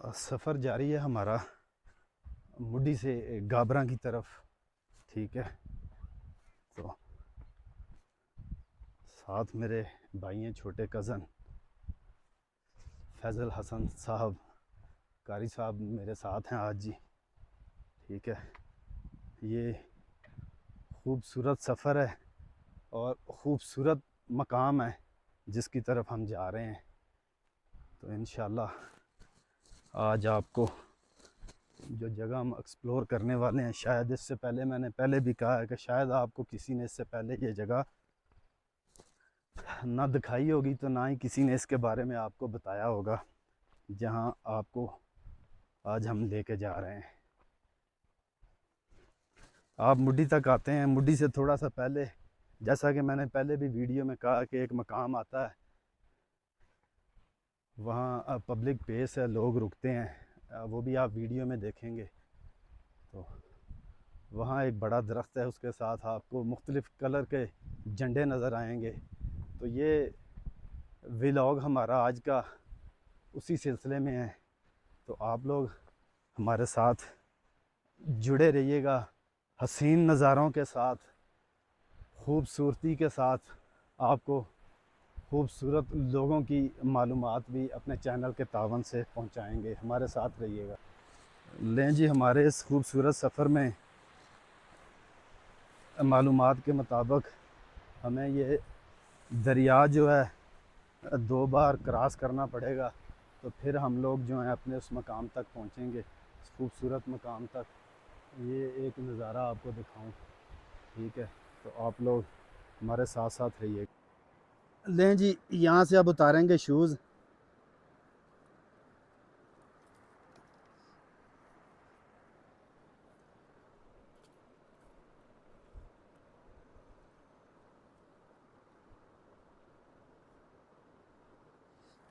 सफ़र जारी है हमारा मुड्डी से गाबरा की तरफ। ठीक है, तो साथ मेरे भाई हैं, छोटे कज़न फैज़ल हसन साहब, कारी साहब मेरे साथ हैं आज जी। ठीक है, ये खूबसूरत सफ़र है और ख़ूबसूरत मकाम है जिसकी तरफ हम जा रहे हैं। तो इंशाल्लाह आज आपको जो जगह हम एक्सप्लोर करने वाले हैं, शायद इससे पहले मैंने पहले भी कहा है कि शायद आपको किसी ने इससे पहले ये जगह ना दिखाई होगी, तो ना ही किसी ने इसके बारे में आपको बताया होगा जहां आपको आज हम लेके जा रहे हैं। आप मुड्डी तक आते हैं, मुड्डी से थोड़ा सा पहले, जैसा कि मैंने पहले भी वीडियो में कहा कि एक मकाम आता है, वहाँ पब्लिक प्लेस है, लोग रुकते हैं, वो भी आप वीडियो में देखेंगे। तो वहाँ एक बड़ा दरख्त है, उसके साथ आपको मुख्तलिफ़ कलर के झंडे नज़र आएंगे। तो ये व्लॉग हमारा आज का उसी सिलसिले में है, तो आप लोग हमारे साथ जुड़े रहिएगा, हसीन नज़ारों के साथ, खूबसूरती के साथ। आपको खूबसूरत लोगों की मालूमात भी अपने चैनल के तावन से पहुंचाएंगे, हमारे साथ रहिएगा। लें जी, हमारे इस खूबसूरत सफ़र में मालूमात के मुताबिक हमें ये दरिया जो है 2 बार क्रॉस करना पड़ेगा, तो फिर हम लोग जो हैं अपने उस मकाम तक पहुंचेंगे, इस खूबसूरत मकाम तक। ये एक नज़ारा आपको दिखाऊं, ठीक है, तो आप लोग हमारे साथ साथ रहिए। लें जी, यहाँ से अब उतारेंगे शूज़।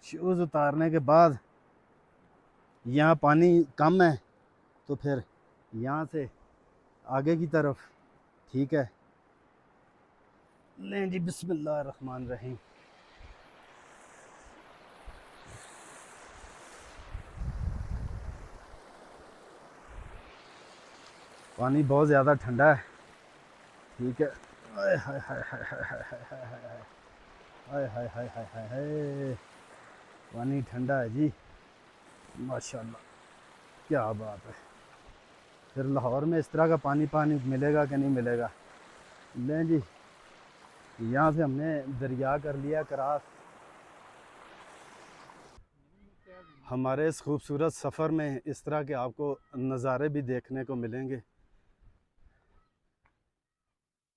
शूज़ उतारने के बाद यहाँ पानी कम है, तो फिर यहाँ से आगे की तरफ। ठीक है, लें जी, बिस्मिल्लाह रहमान रहीम। पानी बहुत ज़्यादा ठंडा है। ठीक है, हाय हाय हाय हाय हाय हाय हाय हाय हाय हाय हाय हाय, पानी ठंडा है जी, माशाल्लाह, क्या बात है। फिर लाहौर में इस तरह का पानी पानी मिलेगा कि नहीं मिलेगा। लें जी, यहाँ से हमने दरिया कर लिया क्रॉस। हमारे इस खूबसूरत सफ़र में इस तरह के आपको नज़ारे भी देखने को मिलेंगे।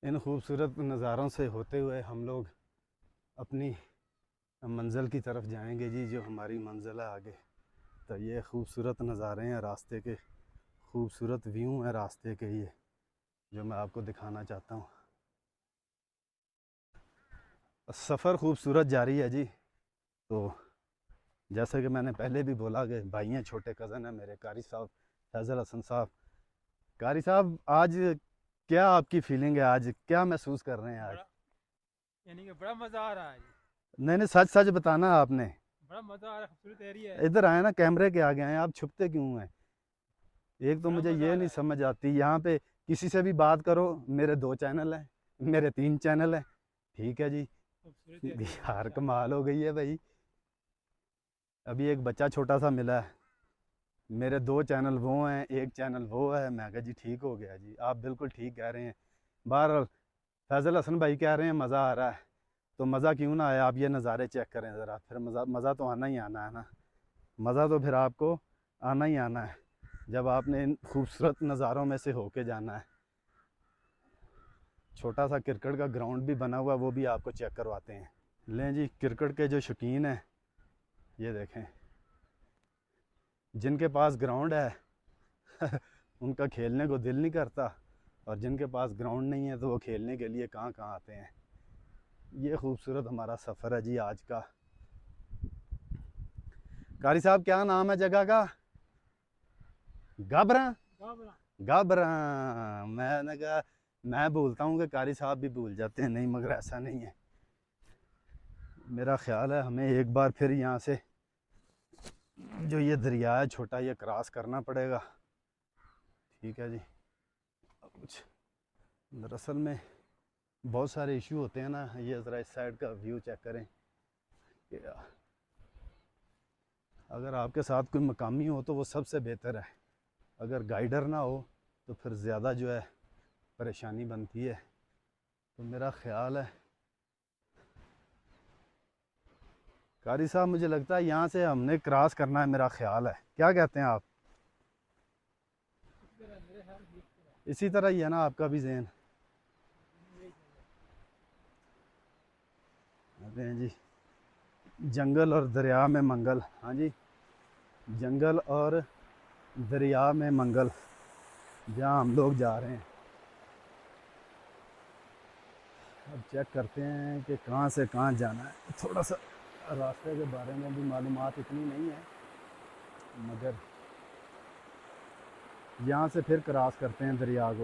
इन खूबसूरत नज़ारों से होते हुए हम लोग अपनी मंज़िल की तरफ जाएंगे जी, जो हमारी मंज़िल है आगे। तो ये खूबसूरत नज़ारे हैं रास्ते के, खूबसूरत व्यू हैं रास्ते के, ये जो मैं आपको दिखाना चाहता हूँ। सफ़र खूबसूरत जारी है जी। तो जैसे कि मैंने पहले भी बोला कि भाई हैं, छोटे कज़न हैं मेरे, कारी साहब, फैज़ल हसन साहब। कारी साहब, आज क्या आपकी फीलिंग है, आज क्या महसूस कर रहे हैं आज? यानी कि बड़ा मजा आ रहा है जी। नहीं नहीं, सच सच बताना आपने। बड़ा मजा आ रहा है, खूबसूरत एरिया है। इधर आए ना, कैमरे के आगे आए, आप छुपते क्यों हैं? एक तो बड़ा मुझे मजा ये आ नहीं रहा है। समझ आती, यहाँ पे किसी से भी बात करो, मेरे 2 चैनल हैं, मेरे 3 चैनल हैं। ठीक है जी। खूबसूरत एरिया है यार माशाल्लाह। कमाल हो गई है भाई। अभी एक बच्चा छोटा सा मिला है, मेरे 2 चैनल वो हैं, 1 चैनल वो है। मैं कहा जी ठीक हो गया जी, आप बिल्कुल ठीक कह रहे हैं। बहरहाल फैज़ल हसन भाई कह रहे हैं मज़ा आ रहा है, तो मज़ा क्यों ना आया। आप ये नज़ारे चेक करें ज़रा, फिर मज़ा मज़ा तो आना ही आना है ना। मज़ा तो फिर आपको आना ही आना है जब आपने इन खूबसूरत नज़ारों में से होके जाना है। छोटा सा क्रिकेट का ग्राउंड भी बना हुआ, वो भी आपको चेक करवाते हैं। लें जी, क्रिकेट के जो शौकीन हैं, ये देखें, जिनके पास ग्राउंड है उनका खेलने को दिल नहीं करता, और जिनके पास ग्राउंड नहीं है तो वो खेलने के लिए कहाँ कहाँ आते हैं। ये खूबसूरत हमारा सफ़र है जी आज का। कारी साहब, क्या नाम है जगह का? गाबरा। गाबरा। गाबरा। मैंने कहा, मैं बोलता हूँ कि कारी साहब भी भूल जाते हैं, नहीं, मगर ऐसा नहीं है। मेरा ख्याल है हमें एक बार फिर यहाँ से जो ये दरिया है छोटा, ये क्रॉस करना पड़ेगा। ठीक है जी। अब कुछ दरअसल में बहुत सारे इशू होते हैं ना। ये ज़रा इस साइड का व्यू चेक करें कि अगर आपके साथ कोई मकामी हो तो वो सबसे बेहतर है। अगर गाइडर ना हो तो फिर ज़्यादा जो है परेशानी बनती है। तो मेरा ख़्याल है कारी साहब, मुझे लगता है यहाँ से हमने क्रॉस करना है, मेरा ख्याल है। क्या कहते हैं आप? इसी तरह ही है ना आपका भी जहन? कहते हैं जी जंगल और दरिया में मंगल। हाँ जी, जंगल और दरिया में मंगल, जहाँ हम लोग जा रहे हैं। अब चेक करते हैं कि कहाँ से कहाँ जाना है। थोड़ा सा रास्ते के बारे में भी मालूमात इतनी नहीं है, मगर यहाँ से फिर क्रॉस करते हैं दरिया को।